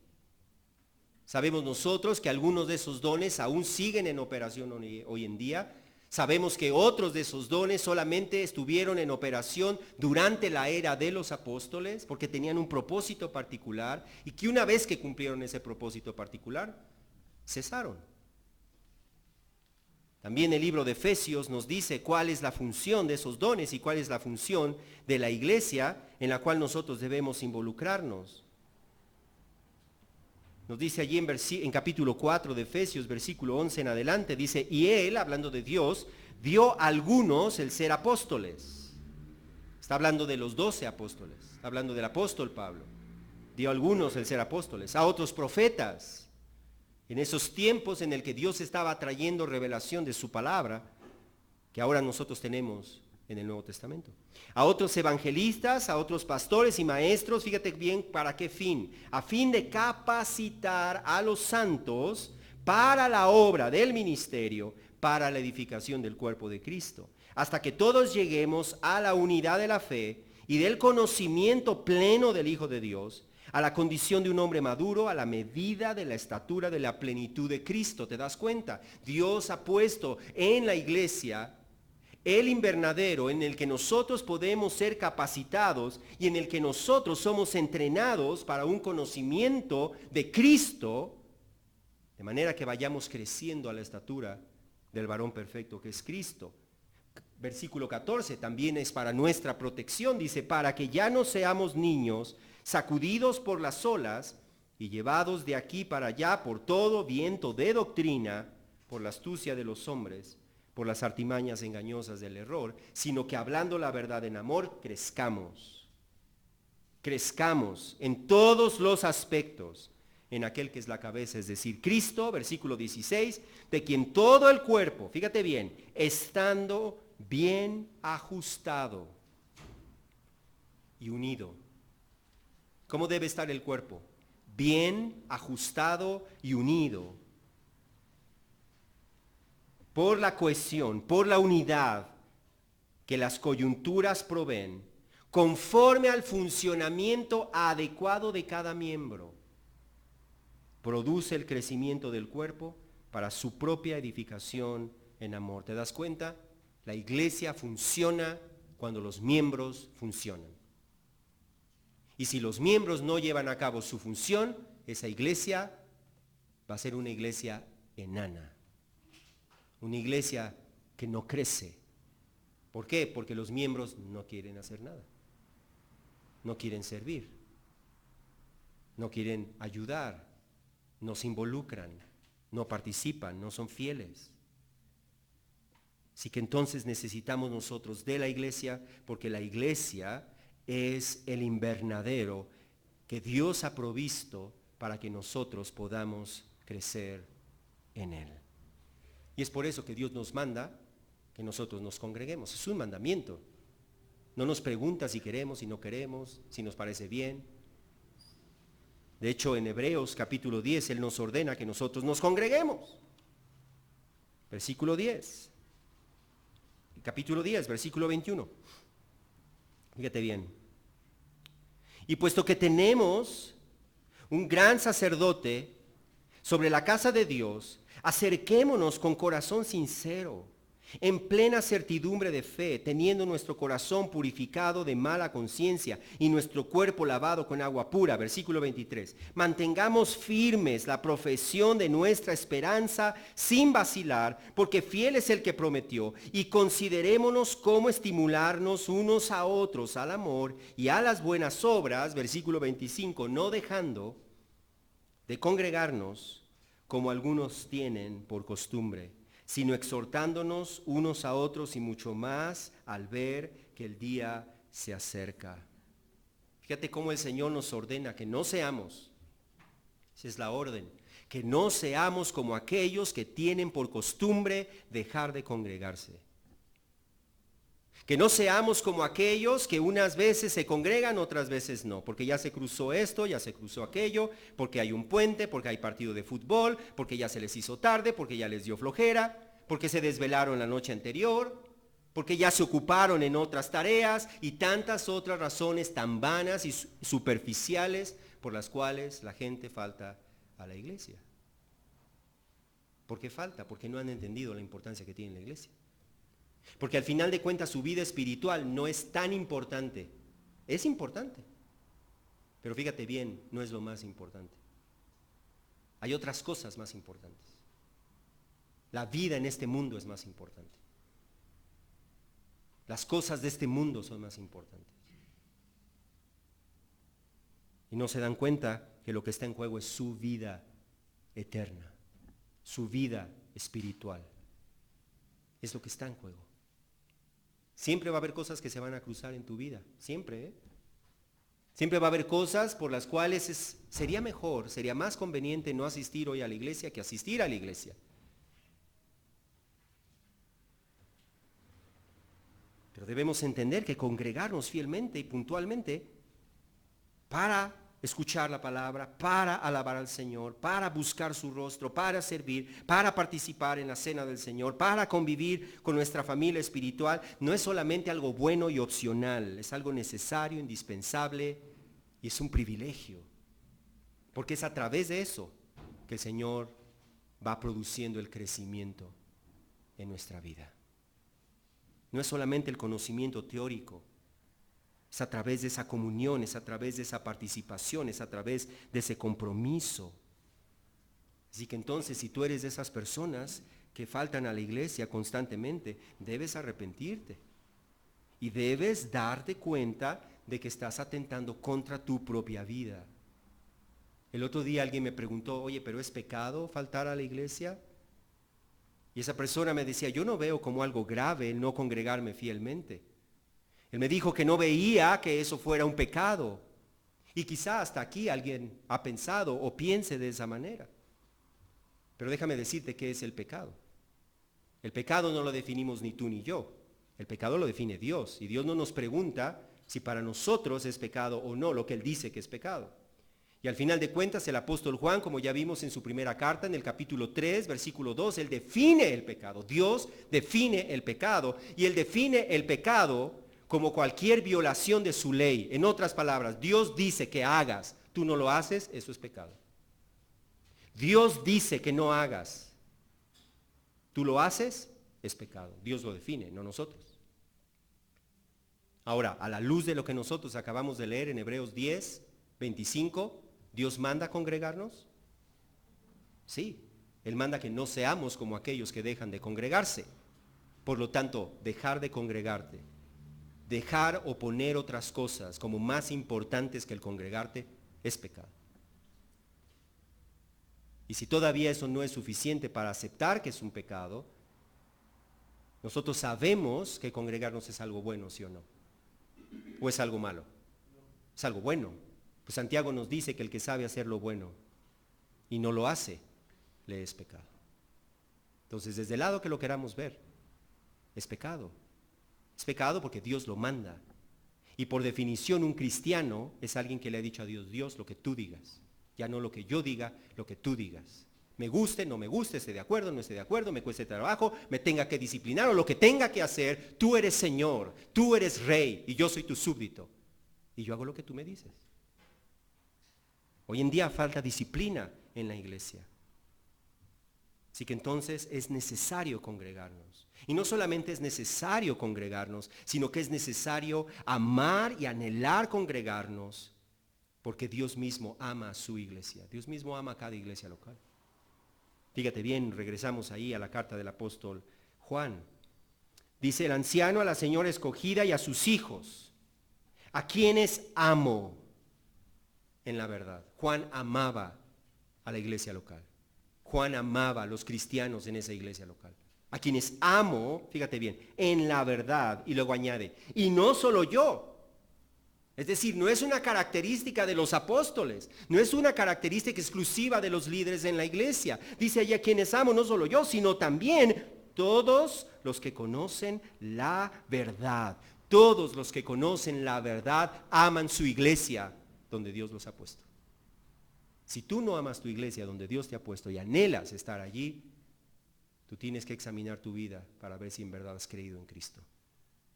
Sabemos nosotros que algunos de esos dones aún siguen en operación hoy en día. Sabemos que otros de esos dones solamente estuvieron en operación durante la era de los apóstoles porque tenían un propósito particular y que una vez que cumplieron ese propósito particular, cesaron. También el libro de Efesios nos dice cuál es la función de esos dones y cuál es la función de la iglesia en la cual nosotros debemos involucrarnos. Nos dice allí en capítulo 4 de Efesios, versículo 11 en adelante, dice, y Él, hablando de Dios, dio a algunos el ser apóstoles. Está hablando de los 12 apóstoles, está hablando del apóstol Pablo. Dio a algunos el ser apóstoles, a otros profetas. En esos tiempos en el que Dios estaba trayendo revelación de su palabra, que ahora nosotros tenemos en el Nuevo Testamento. A otros evangelistas, a otros pastores y maestros, fíjate bien, ¿para qué fin? A fin de capacitar a los santos para la obra del ministerio, para la edificación del cuerpo de Cristo, hasta que todos lleguemos a la unidad de la fe y del conocimiento pleno del Hijo de Dios, a la condición de un hombre maduro, a la medida de la estatura de la plenitud de Cristo. ¿Te das cuenta? Dios ha puesto en la iglesia el invernadero en el que nosotros podemos ser capacitados y en el que nosotros somos entrenados para un conocimiento de Cristo, de manera que vayamos creciendo a la estatura del varón perfecto que es Cristo. Versículo 14 también es para nuestra protección, dice, para que ya no seamos niños sacudidos por las olas y llevados de aquí para allá por todo viento de doctrina, por la astucia de los hombres, por las artimañas engañosas del error, sino que hablando la verdad en amor, crezcamos en todos los aspectos en aquel que es la cabeza, es decir, Cristo, versículo 16, de quien todo el cuerpo, fíjate bien, estando bien ajustado y unido. ¿Cómo debe estar el cuerpo? Bien ajustado y unido. Por la cohesión, por la unidad que las coyunturas proveen, conforme al funcionamiento adecuado de cada miembro, produce el crecimiento del cuerpo para su propia edificación en amor. ¿Te das cuenta? La iglesia funciona cuando los miembros funcionan. Y si los miembros no llevan a cabo su función, esa iglesia va a ser una iglesia enana. Una iglesia que no crece. ¿Por qué? Porque los miembros no quieren hacer nada. No quieren servir. No quieren ayudar. No se involucran. No participan. No son fieles. Así que entonces necesitamos nosotros de la iglesia, porque la iglesia es el invernadero que Dios ha provisto para que nosotros podamos crecer en él. Y es por eso que Dios nos manda que nosotros nos congreguemos. Es un mandamiento. No nos pregunta si queremos, si no queremos, si nos parece bien. De hecho, en Hebreos capítulo 10, Él nos ordena que nosotros nos congreguemos. Versículo 10. Capítulo 10, versículo 21. Fíjate bien. Y puesto que tenemos un gran sacerdote sobre la casa de Dios, acerquémonos con corazón sincero, en plena certidumbre de fe, teniendo nuestro corazón purificado de mala conciencia y nuestro cuerpo lavado con agua pura. Versículo 23. Mantengamos firmes la profesión de nuestra esperanza sin vacilar, porque fiel es el que prometió, y considerémonos cómo estimularnos unos a otros al amor y a las buenas obras. Versículo 25. No dejando de congregarnos como algunos tienen por costumbre, sino exhortándonos unos a otros y mucho más al ver que el día se acerca. Fíjate cómo el Señor nos ordena que no seamos, esa es la orden, que no seamos como aquellos que tienen por costumbre dejar de congregarse. Que no seamos como aquellos que unas veces se congregan, otras veces no, porque ya se cruzó esto, ya se cruzó aquello, porque hay un puente, porque hay partido de fútbol, porque ya se les hizo tarde, porque ya les dio flojera, porque se desvelaron la noche anterior, porque ya se ocuparon en otras tareas y tantas otras razones tan vanas y superficiales por las cuales la gente falta a la iglesia. ¿Por qué falta? Porque no han entendido la importancia que tiene la iglesia. Porque al final de cuentas su vida espiritual no es tan importante. Es importante. Pero fíjate bien, no es lo más importante. Hay otras cosas más importantes. La vida en este mundo es más importante. Las cosas de este mundo son más importantes. Y no se dan cuenta que lo que está en juego es su vida eterna, su vida espiritual. Es lo que está en juego. Siempre va a haber cosas que se van a cruzar en tu vida, siempre, ¿eh? Siempre va a haber cosas por las cuales sería mejor, sería más conveniente no asistir hoy a la iglesia que asistir a la iglesia. Pero debemos entender que congregarnos fielmente y puntualmente para escuchar la palabra, para alabar al Señor, para buscar su rostro, para servir, para participar en la cena del Señor, para convivir con nuestra familia espiritual, no es solamente algo bueno y opcional, es algo necesario, indispensable y es un privilegio. Porque es a través de eso que el Señor va produciendo el crecimiento en nuestra vida. No es solamente el conocimiento teórico, es a través de esa comunión, es a través de esa participación, es a través de ese compromiso. Así que entonces, si tú eres de esas personas que faltan a la iglesia constantemente, debes arrepentirte y debes darte cuenta de que estás atentando contra tu propia vida. El otro día alguien me preguntó, oye, ¿pero es pecado faltar a la iglesia? Y esa persona me decía, yo no veo como algo grave el no congregarme fielmente. Él me dijo que no veía que eso fuera un pecado. Y quizá hasta aquí alguien ha pensado o piense de esa manera. Pero déjame decirte qué es el pecado. El pecado no lo definimos ni tú ni yo. El pecado lo define Dios. Y Dios no nos pregunta si para nosotros es pecado o no lo que Él dice que es pecado. Y al final de cuentas el apóstol Juan, como ya vimos en su primera carta, en el capítulo 3, versículo 2, él define el pecado. Dios define el pecado. Y Él define el pecado como cualquier violación de su ley. En otras palabras, Dios dice que hagas, tú no lo haces, eso es pecado. Dios dice que no hagas, tú lo haces, es pecado. Dios lo define, no nosotros. Ahora, a la luz de lo que nosotros acabamos de leer en Hebreos 10, 25, ¿Dios manda congregarnos? Sí, Él manda que no seamos como aquellos que dejan de congregarse. Por lo tanto, dejar de congregarte, dejar o poner otras cosas como más importantes que el congregarte, es pecado. Y si todavía eso no es suficiente para aceptar que es un pecado, nosotros sabemos que congregarnos es algo bueno, ¿sí o no? ¿O es algo malo? Es algo bueno. Pues Santiago nos dice que el que sabe hacer lo bueno y no lo hace, le es pecado. Entonces, desde el lado que lo queramos ver, es pecado. Es pecado porque Dios lo manda. Y por definición, un cristiano es alguien que le ha dicho a Dios, Dios, lo que tú digas. Ya no lo que yo diga, lo que tú digas. Me guste, no me guste, esté de acuerdo, no esté de acuerdo, me cueste trabajo, me tenga que disciplinar o lo que tenga que hacer, tú eres Señor, tú eres Rey y yo soy tu súbdito. Y yo hago lo que tú me dices. Hoy en día falta disciplina en la iglesia. Así que entonces es necesario congregarnos. Y no solamente es necesario congregarnos, sino que es necesario amar y anhelar congregarnos, porque Dios mismo ama a su iglesia. Dios mismo ama a cada iglesia local. Fíjate bien, regresamos ahí a la carta del apóstol Juan. Dice el anciano a la señora escogida y a sus hijos, a quienes amo en la verdad. Juan amaba a la iglesia local. Juan amaba a los cristianos en esa iglesia local. A quienes amo, fíjate bien, en la verdad. Y luego añade, y no solo yo. Es decir, no es una característica de los apóstoles, no es una característica exclusiva de los líderes en la iglesia. Dice allí a quienes amo, no solo yo, sino también todos los que conocen la verdad. Todos los que conocen la verdad aman su iglesia donde Dios los ha puesto. Si tú no amas tu iglesia donde Dios te ha puesto y anhelas estar allí, tú tienes que examinar tu vida para ver si en verdad has creído en Cristo.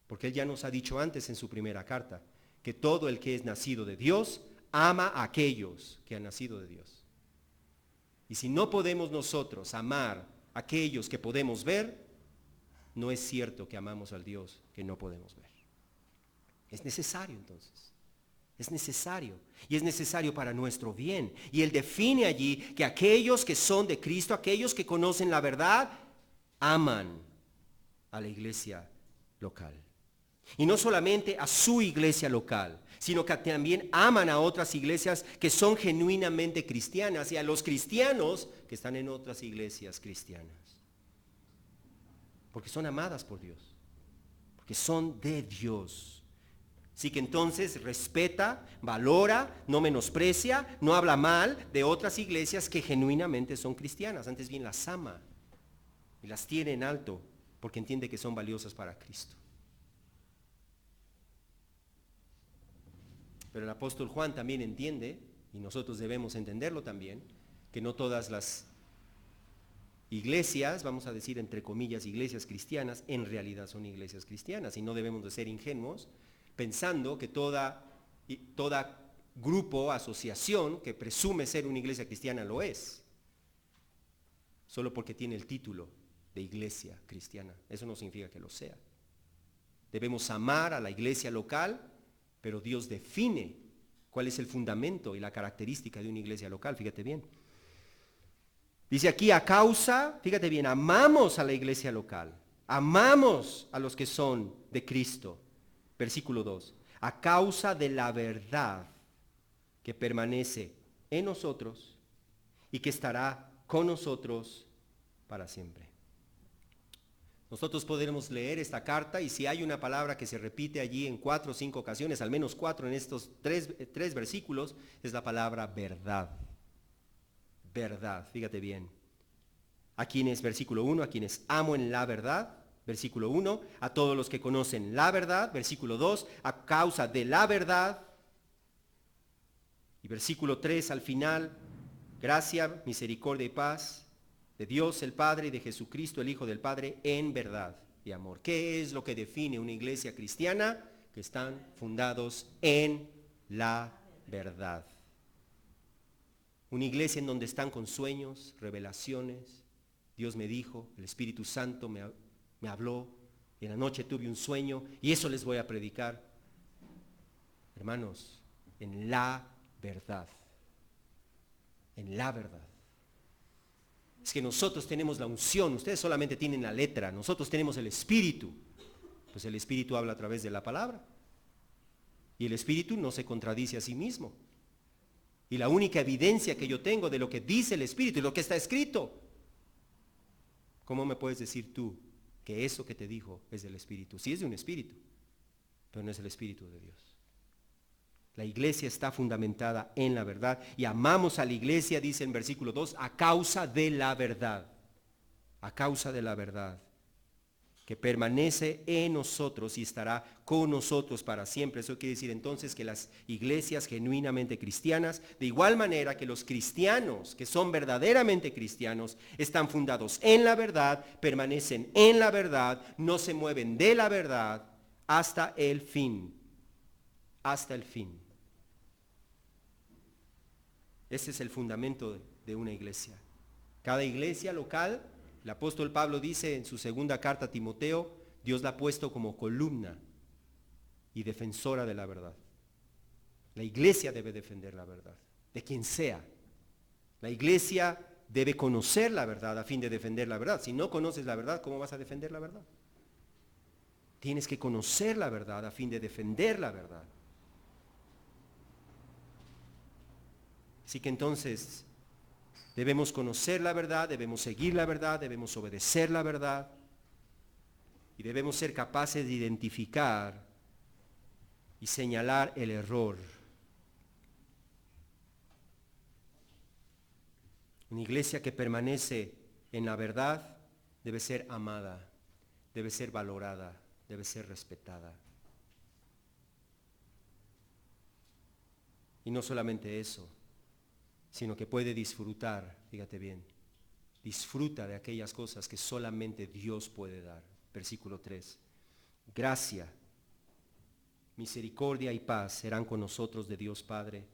Porque Él ya nos ha dicho antes en su primera carta, que todo el que es nacido de Dios ama a aquellos que han nacido de Dios. Y si no podemos nosotros amar a aquellos que podemos ver, no es cierto que amamos al Dios que no podemos ver. Es necesario entonces. Es necesario. Y es necesario para nuestro bien. Y Él define allí que aquellos que son de Cristo, aquellos que conocen la verdad, aman a la iglesia local. Y no solamente a su iglesia local, sino que también aman a otras iglesias que son genuinamente cristianas y a los cristianos que están en otras iglesias cristianas. Porque son amadas por Dios. Porque son de Dios. Así que entonces respeta, valora, no menosprecia, no habla mal de otras iglesias que genuinamente son cristianas. Antes bien las ama y las tiene en alto porque entiende que son valiosas para Cristo. Pero el apóstol Juan también entiende, y nosotros debemos entenderlo también, que no todas las iglesias, vamos a decir entre comillas iglesias cristianas, en realidad son iglesias cristianas y no debemos de ser ingenuos pensando que toda grupo, asociación que presume ser una iglesia cristiana lo es, solo porque tiene el título de iglesia cristiana. Eso no significa que lo sea. Debemos amar a la iglesia local, pero Dios define cuál es el fundamento y la característica de una iglesia local. Fíjate bien. Dice aquí a causa, fíjate bien, amamos a la iglesia local, amamos a los que son de Cristo. Versículo 2, a causa de la verdad que permanece en nosotros y que estará con nosotros para siempre. Nosotros podemos leer esta carta y si hay una palabra que se repite allí en 4 o 5 ocasiones, al menos 4 en estos tres versículos, es la palabra verdad. Verdad, fíjate bien. A quienes, versículo 1, a quienes amo en la verdad, versículo 1, a todos los que conocen la verdad, versículo 2, a causa de la verdad, y versículo 3 al final, gracia, misericordia y paz de Dios el Padre y de Jesucristo el Hijo del Padre en verdad y amor. ¿Qué es lo que define una iglesia cristiana? Que están fundados en la verdad. Una iglesia en donde están con sueños, revelaciones. Dios me dijo, el Espíritu Santo me habló, y en la noche tuve un sueño y eso les voy a predicar. Hermanos, en la verdad. En la verdad. Es que nosotros tenemos la unción, ustedes solamente tienen la letra, nosotros tenemos el Espíritu. Pues el Espíritu habla a través de la palabra. Y el Espíritu no se contradice a sí mismo. Y la única evidencia que yo tengo de lo que dice el Espíritu y lo que está escrito, ¿cómo me puedes decir tú que eso que te dijo es del Espíritu? Sí es de un Espíritu, pero no es el Espíritu de Dios. La iglesia está fundamentada en la verdad y amamos a la iglesia, dice en versículo 2, a causa de la verdad. A causa de la verdad que permanece en nosotros y estará con nosotros para siempre. Eso quiere decir entonces que las iglesias genuinamente cristianas, de igual manera que los cristianos que son verdaderamente cristianos, están fundados en la verdad, permanecen en la verdad, no se mueven de la verdad hasta el fin. Hasta el fin. Ese es el fundamento de una iglesia. Cada iglesia local, el apóstol Pablo dice en su segunda carta a Timoteo, Dios la ha puesto como columna y defensora de la verdad. La iglesia debe defender la verdad, de quien sea. La iglesia debe conocer la verdad a fin de defender la verdad. Si no conoces la verdad, ¿cómo vas a defender la verdad? Tienes que conocer la verdad a fin de defender la verdad. Así que entonces debemos conocer la verdad, debemos seguir la verdad, debemos obedecer la verdad y debemos ser capaces de identificar y señalar el error. Una iglesia que permanece en la verdad debe ser amada, debe ser valorada, debe ser respetada. Y no solamente eso, sino que puede disfrutar, fíjate bien, disfruta de aquellas cosas que solamente Dios puede dar. Versículo 3. Gracia, misericordia y paz serán con nosotros de Dios Padre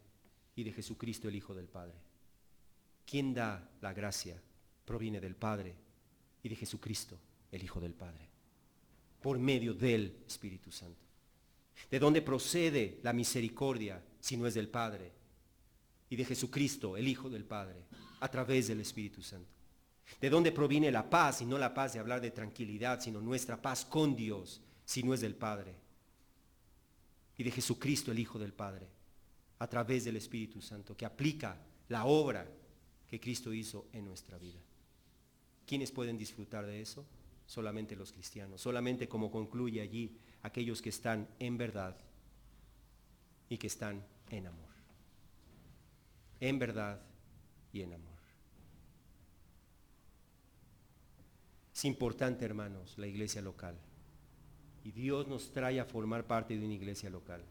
y de Jesucristo el Hijo del Padre. ¿Quién da la gracia? Proviene del Padre y de Jesucristo el Hijo del Padre, por medio del Espíritu Santo. ¿De dónde procede la misericordia si no es del Padre? Y de Jesucristo, el Hijo del Padre, a través del Espíritu Santo. ¿De dónde proviene la paz? Y no la paz de hablar de tranquilidad, sino nuestra paz con Dios, si no es del Padre. Y de Jesucristo, el Hijo del Padre, a través del Espíritu Santo, que aplica la obra que Cristo hizo en nuestra vida. ¿Quiénes pueden disfrutar de eso? Solamente los cristianos, solamente, como concluye allí, aquellos que están en verdad y que están en amor. En verdad y en amor. Es importante, hermanos, la iglesia local. Y Dios nos trae a formar parte de una iglesia local.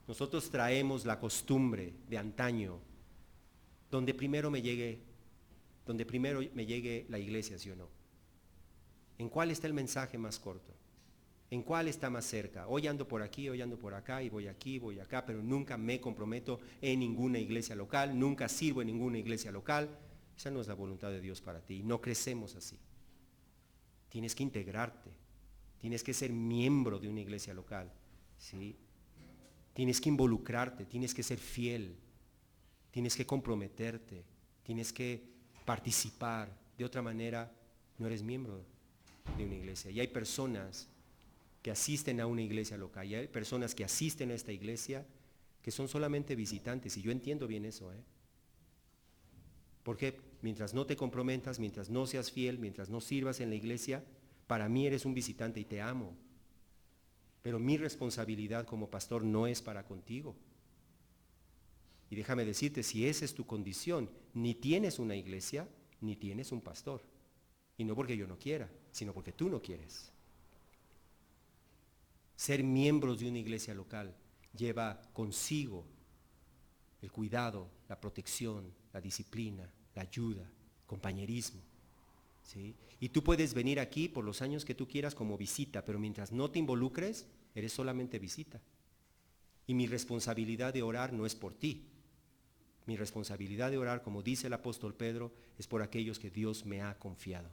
Nosotros traemos la costumbre de antaño, donde primero me llegue la iglesia, ¿sí o no? ¿En cuál está el mensaje más corto? ¿En cuál está más cerca? Hoy ando por aquí, hoy ando por acá, y voy aquí, voy acá, pero nunca me comprometo en ninguna iglesia local, nunca sirvo en ninguna iglesia local. Esa no es la voluntad de Dios para ti, no crecemos así. Tienes que integrarte, tienes que ser miembro de una iglesia local, ¿sí? Tienes que involucrarte, tienes que ser fiel, tienes que comprometerte, tienes que participar. De otra manera, no eres miembro de una iglesia. Y hay personas que asisten a una iglesia local, y hay personas que asisten a esta iglesia que son solamente visitantes, y yo entiendo bien eso, porque mientras no te comprometas, mientras no seas fiel, mientras no sirvas en la iglesia, Para mí eres un visitante y te amo. Pero mi responsabilidad como pastor no es para contigo. Y déjame decirte, si esa es tu condición, ni tienes una iglesia, ni tienes un pastor. Y no porque yo no quiera, sino porque tú no quieres. Ser miembros de una iglesia local lleva consigo el cuidado, la protección, la disciplina, la ayuda, compañerismo. ¿Sí? Y tú puedes venir aquí por los años que tú quieras como visita, pero mientras no te involucres, eres solamente visita. Y mi responsabilidad de orar no es por ti. Mi responsabilidad de orar, como dice el apóstol Pedro, es por aquellos que Dios me ha confiado.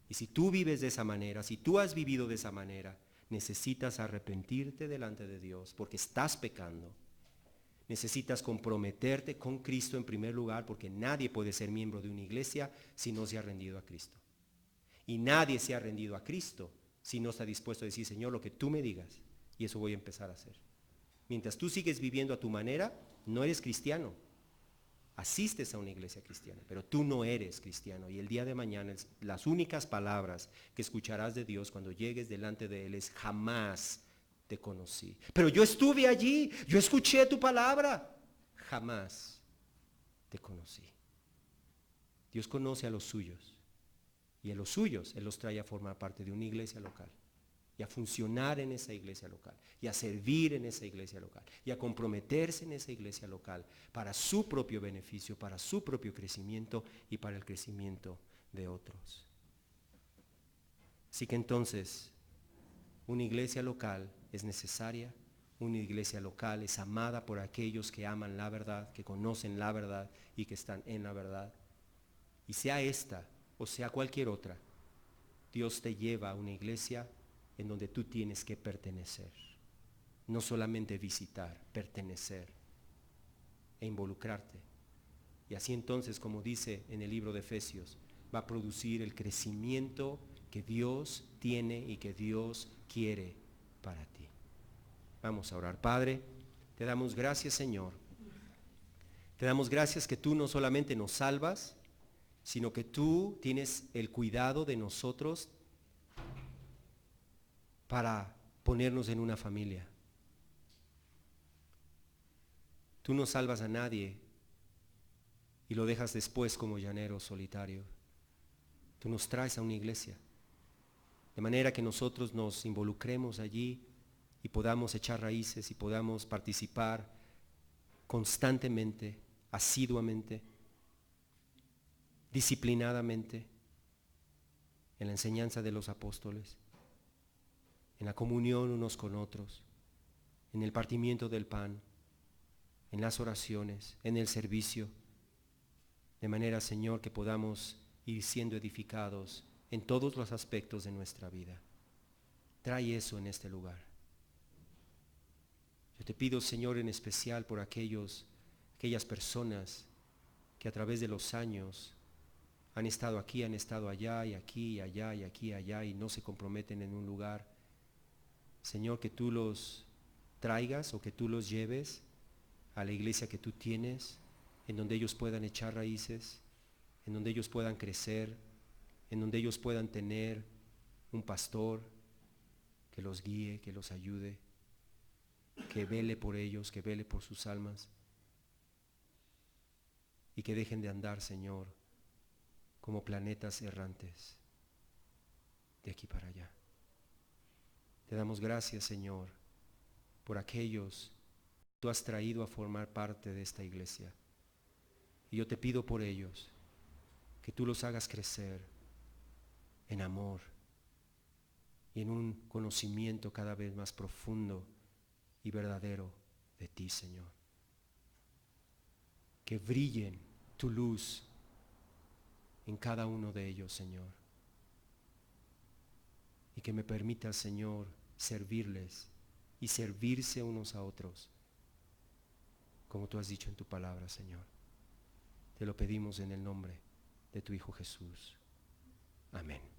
Y si tú vives de esa manera, si tú has vivido de esa manera, necesitas arrepentirte delante de Dios porque estás pecando. Necesitas comprometerte con Cristo en primer lugar, porque nadie puede ser miembro de una iglesia si no se ha rendido a Cristo. Y nadie se ha rendido a Cristo si no está dispuesto a decir, Señor, lo que tú me digas, y eso voy a empezar a hacer. Mientras tú sigues viviendo a tu manera, no eres cristiano. Asistes a una iglesia cristiana, pero tú no eres cristiano. Y el día de mañana las únicas palabras que escucharás de Dios cuando llegues delante de Él es: jamás te conocí. Pero yo estuve allí, yo escuché tu palabra. Jamás te conocí. Dios conoce a los suyos, y a los suyos Él los trae a formar parte de una iglesia local, y a funcionar en esa iglesia local, y a servir en esa iglesia local, y a comprometerse en esa iglesia local para su propio beneficio, para su propio crecimiento y para el crecimiento de otros. Así que entonces, una iglesia local es necesaria, una iglesia local es amada por aquellos que aman la verdad, que conocen la verdad y que están en la verdad. Y sea esta o sea cualquier otra, Dios te lleva a una iglesia en donde tú tienes que pertenecer. No solamente visitar, pertenecer e involucrarte. Y así entonces, como dice en el libro de Efesios, va a producir el crecimiento que Dios tiene y que Dios quiere para ti. Vamos a orar. Padre, te damos gracias, Señor. Te damos gracias que tú no solamente nos salvas, sino que tú tienes el cuidado de nosotros para ponernos en una familia. Tú no salvas a nadie y lo dejas después como llanero solitario. Tú nos traes a una iglesia, de manera que nosotros nos involucremos allí y podamos echar raíces y podamos participar constantemente, asiduamente, disciplinadamente en la enseñanza de los apóstoles, en la comunión unos con otros, en el partimiento del pan, en las oraciones, en el servicio, de manera, Señor, que podamos ir siendo edificados en todos los aspectos de nuestra vida. Trae eso en este lugar. Yo te pido, Señor, en especial por aquellas personas que a través de los años han estado aquí, han estado allá y aquí y allá y aquí y allá y no se comprometen en un lugar. Señor, que tú los traigas o que tú los lleves a la iglesia que tú tienes, en donde ellos puedan echar raíces, en donde ellos puedan crecer, en donde ellos puedan tener un pastor que los guíe, que los ayude, que vele por ellos, que vele por sus almas, y que dejen de andar, Señor, como planetas errantes de aquí para allá. Te damos gracias, Señor, por aquellos que tú has traído a formar parte de esta iglesia. Y yo te pido por ellos que tú los hagas crecer en amor y en un conocimiento cada vez más profundo y verdadero de ti, Señor. Que brillen tu luz en cada uno de ellos, Señor. Y que me permitas, Señor, servirles y servirse unos a otros, como tú has dicho en tu palabra, Señor. Te lo pedimos en el nombre de tu Hijo Jesús. Amén.